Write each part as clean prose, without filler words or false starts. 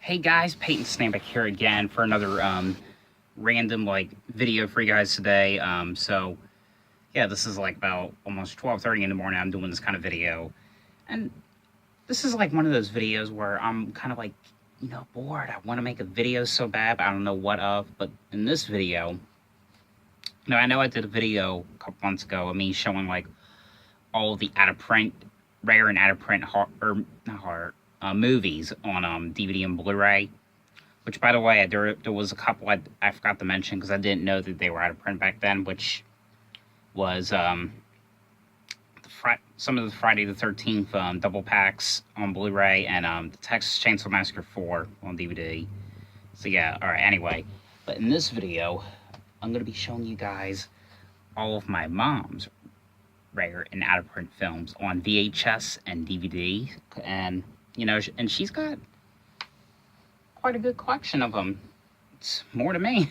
Hey guys, Peyton Snambeck here again for another random video for you guys today. So yeah, this is like about almost 12:30 in the morning. I'm doing this kind of video, and this is like one of those videos where I'm kind of bored. I want to make a video so bad, but I don't know what of. But in this video, I know I did a video a couple months ago of me showing like all the out of print, rare and out of print movies on DVD and Blu-ray. Which, by the way, there was a couple I forgot to mention because I didn't know that they were out of print back then, which was some of the Friday the 13th double packs on Blu-ray and the Texas Chainsaw Massacre 4 on DVD. So yeah, alright, anyway. But in this video, I'm going to be showing you guys all of my mom's rare and out of print films on VHS and DVD. And, and she's got quite a good collection of them. It's more to me.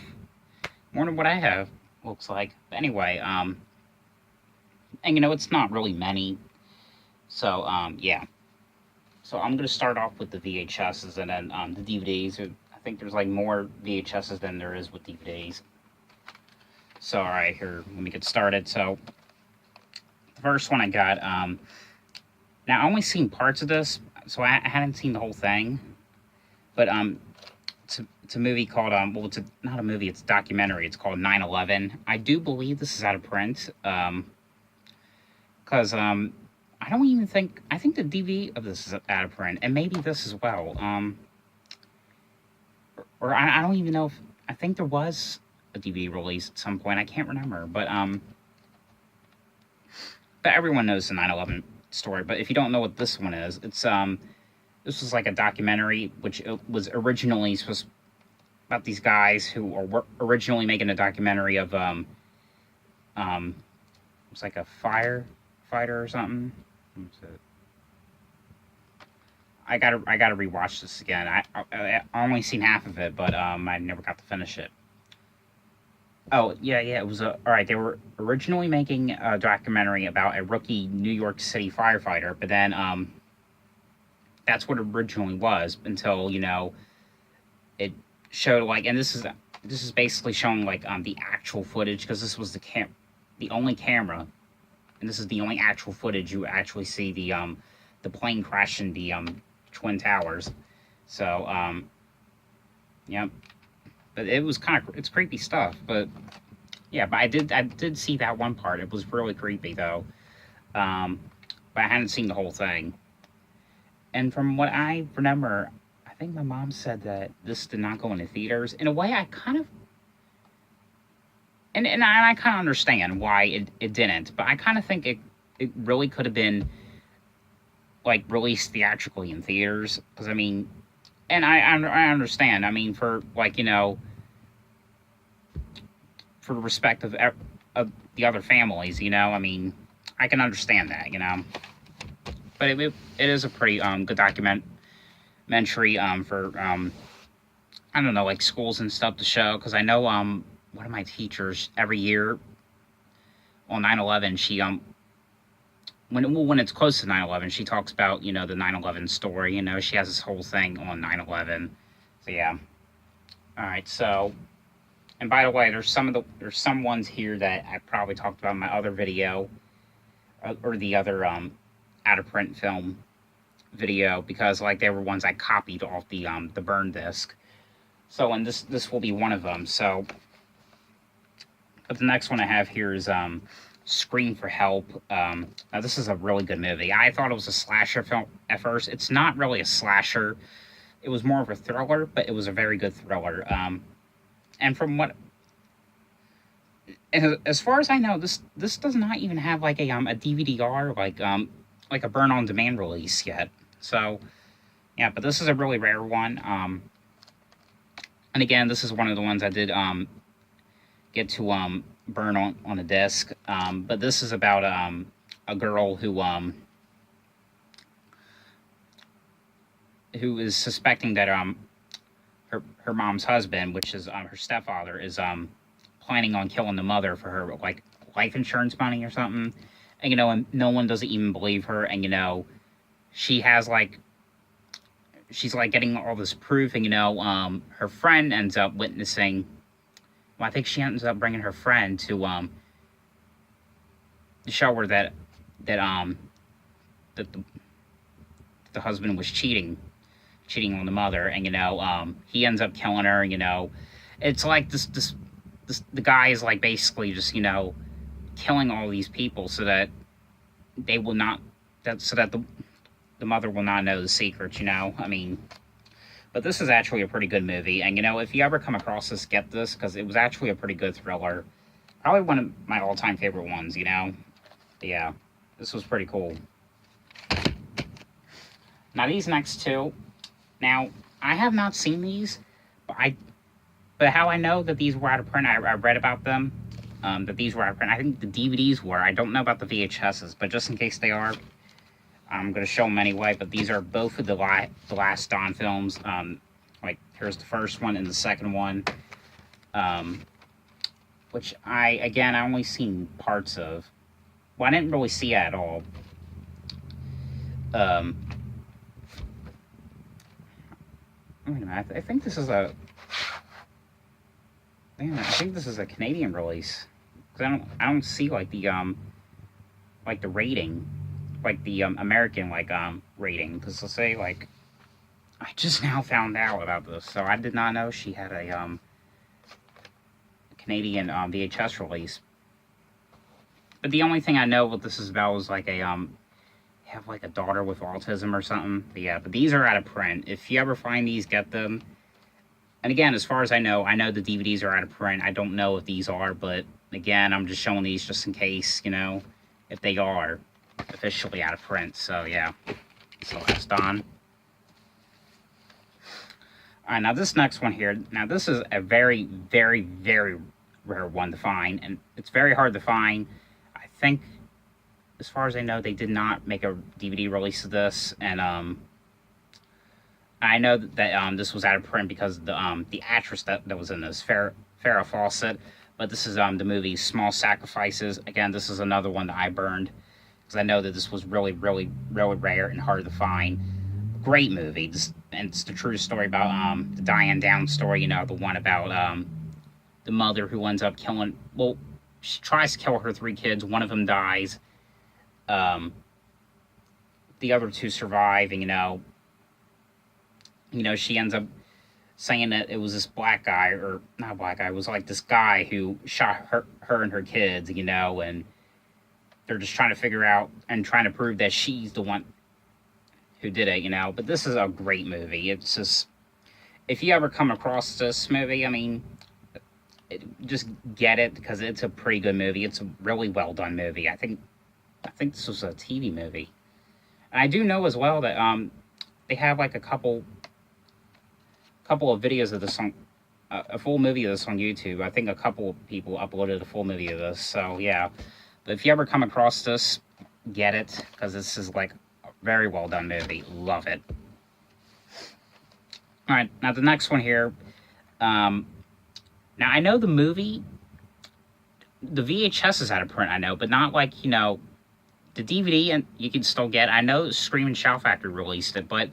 More than what I have, looks like. But anyway, and it's not really many. So, yeah. So I'm going to start off with the VHSs and then the DVDs. I think there's like more VHSs than there is with DVDs. So, alright, here, let me get started. So, the first one I got, now I only seen parts of this, so I hadn't seen the whole thing. But it's a movie called well, it's not a movie, it's a documentary. It's called 9/11. I do believe this is out of print, because I don't even think I think the DVD of this is out of print, and maybe this as well. Or I don't even know if I think there was a DVD release at some point. I can't remember, but everyone knows the 9/11 story. But if you don't know what this one is, it's this was like a documentary, which it was originally supposed about these guys who were originally making a documentary of it was like a firefighter or something. I gotta rewatch this again. I only seen half of it, but I never got to finish it. Oh yeah, it was all right. They were originally making a documentary about a rookie New York City firefighter, but then that's what it originally was until, it showed and this is basically showing the actual footage, because this was the only camera, and this is the only actual footage you actually see the plane crashing the Twin Towers. So yep. But it was it's creepy stuff, but yeah, but I did see that one part. It was really creepy though. But I hadn't seen the whole thing. And from what I remember, I think my mom said that this did not go into theaters. In a way, I kind of... And I kind of understand why it didn't. But I kind of think it really could have been, released theatrically in theaters. Because, I mean... And I understand. I mean, for, for the respect of the other families, I mean, I can understand that, But it is a pretty good documentary for I don't know, schools and stuff to show, because I know one of my teachers every year on 9/11, she when it's close to 9/11, she talks about the 9/11 story. She has this whole thing on 9/11. So yeah. All right. So, and by the way, there's some ones here that I probably talked about in my other video, or the other out of print film video, because they were ones I copied off the burn disc. So, and this will be one of them. So, but the next one I have here is Scream for Help. Now this is a really good movie. I thought it was a slasher film at first. It's not really a slasher. It was more of a thriller, but it was a very good thriller. And from what, as far as I know, this does not even have a DVD-R, like a burn-on-demand release yet. So, yeah, but this is a really rare one. And again, this is one of the ones I did get to burn on a disc. But this is about a girl who is suspecting that her mom's husband, which is her stepfather, is planning on killing the mother for her life insurance money or something. And and no one doesn't even believe her. And she has she's like getting all this proof, and her friend ends up witnessing. Well, I think she ends up bringing her friend to show her that the husband was cheating on the mother, and he ends up killing her. It's like this the guy is like basically just killing all these people so that they will not so that the mother will not know the secret. I mean, but this is actually a pretty good movie, and if you ever come across this, get this, because it was actually a pretty good thriller. Probably one of my all-time favorite ones. Yeah, this was pretty cool. Now these next two, now I have not seen these, but how I know that these were out of print, I read about them, that these were out of print. I think the DVDs were. I don't know about the VHSs, but just in case they are, I'm going to show them anyway. But these are both of the last Dawn films. Like, here's the first one and the second one, which I only seen parts of. Well, I didn't really see it at all. Wait a minute, I think this is a... Man, I think this is a Canadian release. Because I don't see, like, the rating. Like, the, American, rating. Because they'll say, like... I just now found out about this, so I did not know she had a, Canadian, VHS release. But the only thing I know what this is about is, like, have like a daughter with autism or something. But yeah, but these are out of print. If you ever find these, get them. And again, as far as I know the DVDs are out of print. I don't know if these are, but again, I'm just showing these just in case, if they are officially out of print. So yeah, so that's done. Alright, now this next one here, now this is a very, very, very rare one to find, and it's very hard to find. I think, as far as I know, they did not make a DVD release of this, and I know that this was out of print because the actress that was in this, Farrah Fawcett, but this is the movie Small Sacrifices. Again, this is another one that I burned because I know that this was really, really, really rare and hard to find. Great movie, and it's the true story about the Diane Downs story. The one about the mother who ends up killing. Well, she tries to kill her 3 kids. One of them dies. The other 2 survive, and she ends up saying that it was this black guy, or not black guy, it was like this guy who shot her and her kids, and they're just trying to figure out and trying to prove that she's the one who did it, but this is a great movie. It's just, if you ever come across this movie, I mean, just get it, because it's a pretty good movie. It's a really well done movie. I think this was a TV movie. And I do know as well that they have like a couple of videos of this on a full movie of this on YouTube. I think a couple of people uploaded a full movie of this. So yeah, but if you ever come across this, get it, because this is like a very well done movie. Love it. All right, now the next one here. Now I know the movie, the VHS is out of print. I know, but not like the DVD, and you can still get. I know Scream and Shout Factory released it, but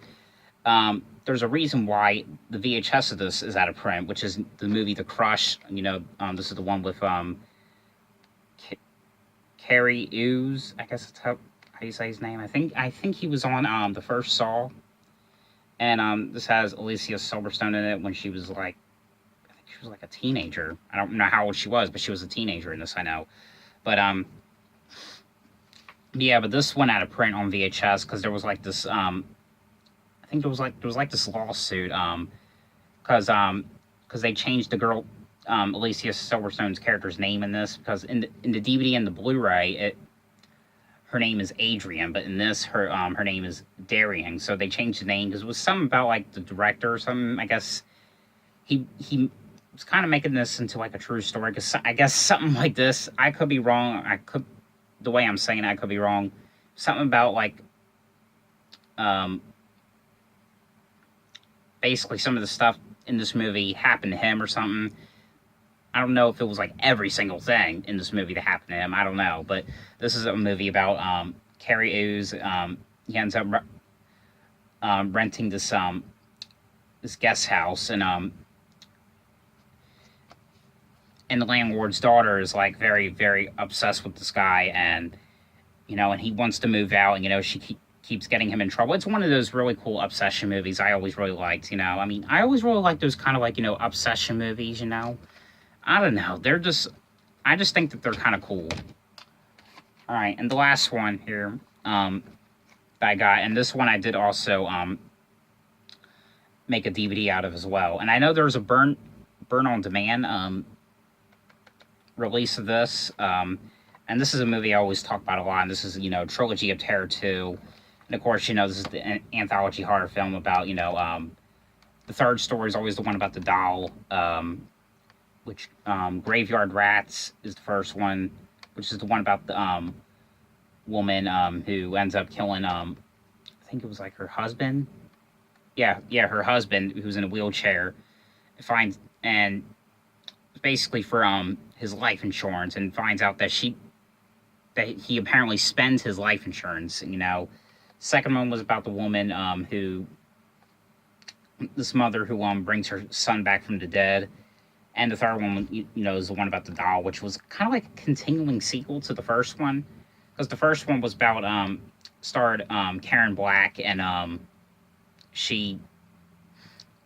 there's a reason why the VHS of this is out of print, which is the movie The Crush. This is the one with Cary Elwes. I guess that's how you say his name. I think he was on the first Saw, and this has Alicia Silverstone in it when she was like, I think she was like a teenager. I don't know how old she was, but she was a teenager in this. I know, but yeah, but this went out of print on VHS because there was like this I think there was like this lawsuit because they changed the girl Alicia Silverstone's character's name in this, because in the DVD and the Blu-ray her name is Adrian, but in this her name is Darian. So they changed the name because it was something about like the director or something. I guess he was kind of making this into like a true story, because I guess something like this. I could be wrong. The way I'm saying it, I could be wrong. Something about like basically some of the stuff in this movie happened to him or something. I don't know if it was like every single thing in this movie that happened to him. I don't know, but this is a movie about Cary Elwes. He ends up renting this guest house, and the landlord's daughter is like very, very obsessed with this guy, and and he wants to move out, and she keeps getting him in trouble. It's one of those really cool obsession movies I always really liked. I mean, I always really like those kind of like obsession movies. I don't know, I just think that they're kind of cool. All right, and the last one here that I got, and this one I did also make a DVD out of as well. And I know there's a burn on demand release of this. And this is a movie I always talk about a lot. And this is, Trilogy of Terror 2. And of course, this is the anthology horror film about, the third story is always the one about the doll, which Graveyard Rats is the first one, which is the one about the woman who ends up killing, I think it was like her husband. Yeah, her husband, who's in a wheelchair, finds, and basically for his life insurance, and finds out that he apparently spends his life insurance. Second one was about the woman this mother who brings her son back from the dead, and the third one, is the one about the doll, which was kind of like a continuing sequel to the first one, because the first one was about starred Karen Black, and she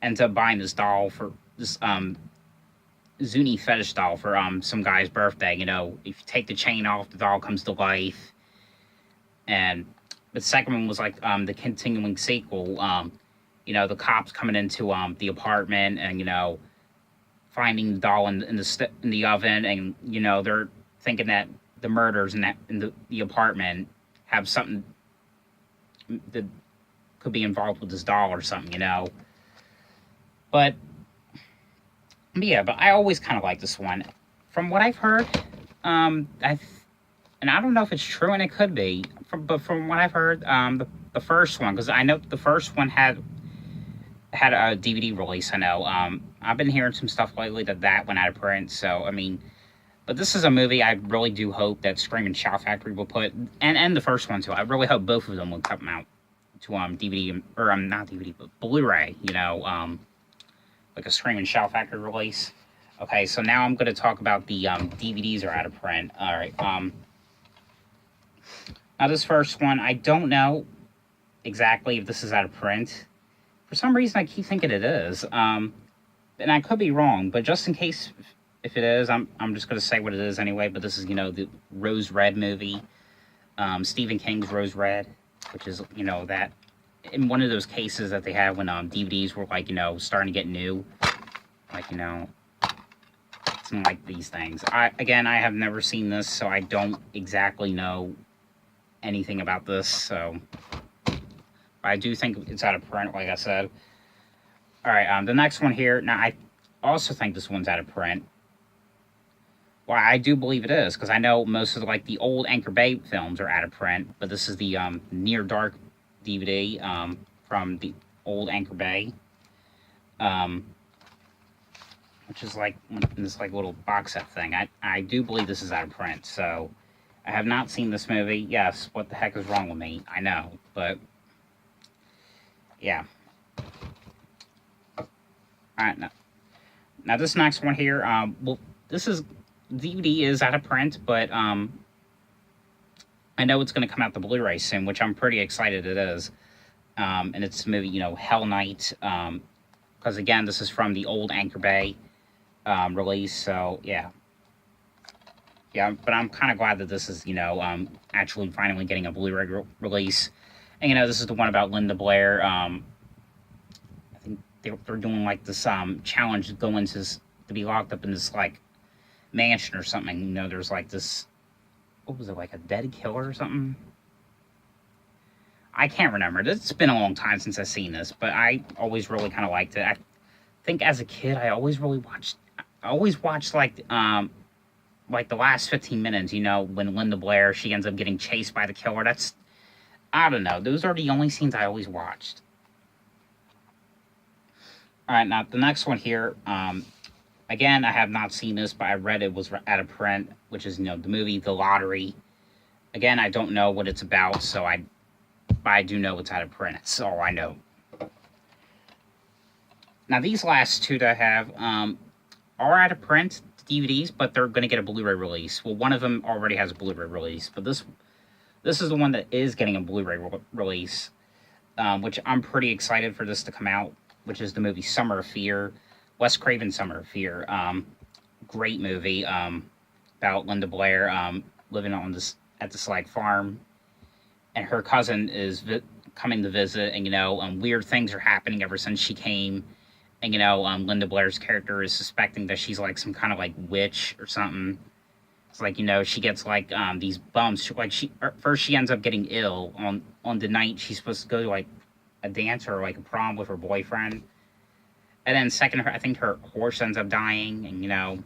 ends up buying this doll for this Zuni fetish doll for some guy's birthday. If you take the chain off, the doll comes to life. And the second one was like the continuing sequel. The cops coming into the apartment, and finding the doll in the oven, and they're thinking that the murders in the apartment have something that could be involved with this doll or something. But yeah, but I always kind of like this one. From what I've heard, and I don't know if it's true, and it could be, but from what I've heard, the first one, because I know the first one had a DVD release. I know. I've been hearing some stuff lately that went out of print. So I mean, but this is a movie I really do hope that Scream and Shout Factory will put, and the first one too. I really hope both of them will come out to DVD, or not DVD, but Blu-ray. Like a Scream and Shout Factory release. Okay, so now I'm going to talk about the DVDs are out of print. All right. Now this first one, I don't know exactly if this is out of print. For some reason, I keep thinking it is. And I could be wrong, but just in case if it is, I'm just going to say what it is anyway. But this is, the Rose Red movie. Stephen King's Rose Red, which is, that in one of those cases that they had when DVDs were like, starting to get new, like, something like these things. I have never seen this, so I don't exactly know anything about this. So I do think it's out of print, like I said. All right, the next one here. Now I also think this one's out of print. Well, I do believe it is, because I know most of the old Anchor Bay films are out of print, but this is the Near Dark DVD from the old Anchor Bay, which is like this little box set thing. I do believe this is out of print, so I have not seen this movie. Yes, what the heck is wrong with me? I know, but yeah. All right, now this next one here. Well, this is DVD is out of print, but I know it's going to come out the Blu-ray soon, which I'm pretty excited it is. And it's the movie, Hell Night. Because, again, this is from the old Anchor Bay release. So, yeah. Yeah, but I'm kind of glad that this is, actually finally getting a Blu-ray release. And, this is the one about Linda Blair. I think they're doing, this challenge to go into to be locked up in this, mansion or something. There's, this... What was it, a dead killer or something? I can't remember. It's been a long time since I've seen this, but I always really kind of liked it. I think as a kid, I always watched the last 15 minutes, when Linda Blair, she ends up getting chased by the killer. I don't know. Those are the only scenes I always watched. All right, now the next one here, again, I have not seen this, but I read it was out of print, which is, the movie The Lottery. Again, I don't know what it's about, but I do know it's out of print. That's all I know. Now, these last two that I have are out of print DVDs, but they're going to get a Blu-ray release. Well, one of them already has a Blu-ray release, but this is the one that is getting a Blu-ray release, which I'm pretty excited for this to come out, which is the movie Summer of Fear, Wes Craven's Summer of Fear. Great movie about Linda Blair living on at the Slag Farm, and her cousin is coming to visit, and weird things are happening ever since she came. And, Linda Blair's character is suspecting that she's, like, some kind of, like, witch or something. It's like, she gets, like, these bumps. First she ends up getting ill on the night she's supposed to go to, like, a dance or, like, a prom with her boyfriend. And then second, I think her horse ends up dying. And,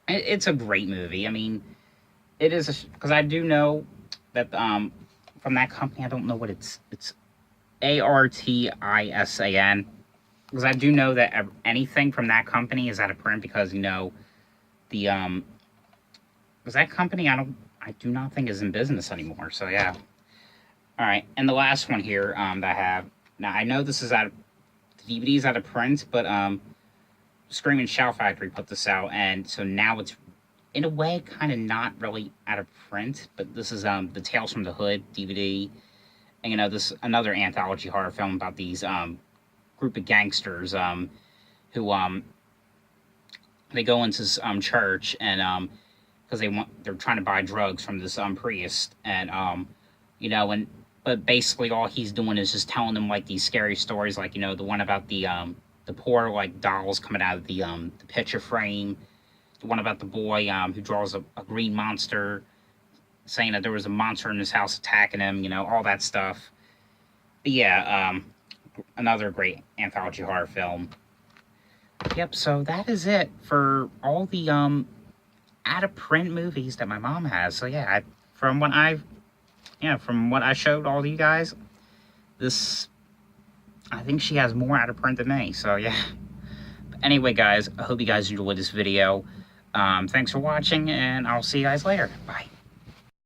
it's a great movie. I mean, it is, because I do know that, from that company, I don't know what it's Artisan. Because I do know that anything from that company is out of print because, because that company I do not think is in business anymore. So yeah. All right, and the last one here that I have. Now I know this is the DVD's out of print, but Scream and Shout Factory put this out, and so now it's in a way kind of not really out of print. But this is the Tales from the Hood DVD, and this is another anthology horror film about these group of gangsters who they go into this church, and because they're trying to buy drugs from this priest, and but basically all he's doing is just telling them like these scary stories, like the one about the poor like dolls coming out of the picture frame, the one about the boy who draws a green monster, saying that there was a monster in his house attacking him, all that stuff. But yeah, another great anthology horror film. Yep, so that is it for all the out-of-print movies that my mom has. So yeah, from what I showed all of you guys, I think she has more out-of-print than me. So yeah. But anyway, guys, I hope you guys enjoyed this video. Thanks for watching, and I'll see you guys later. Bye.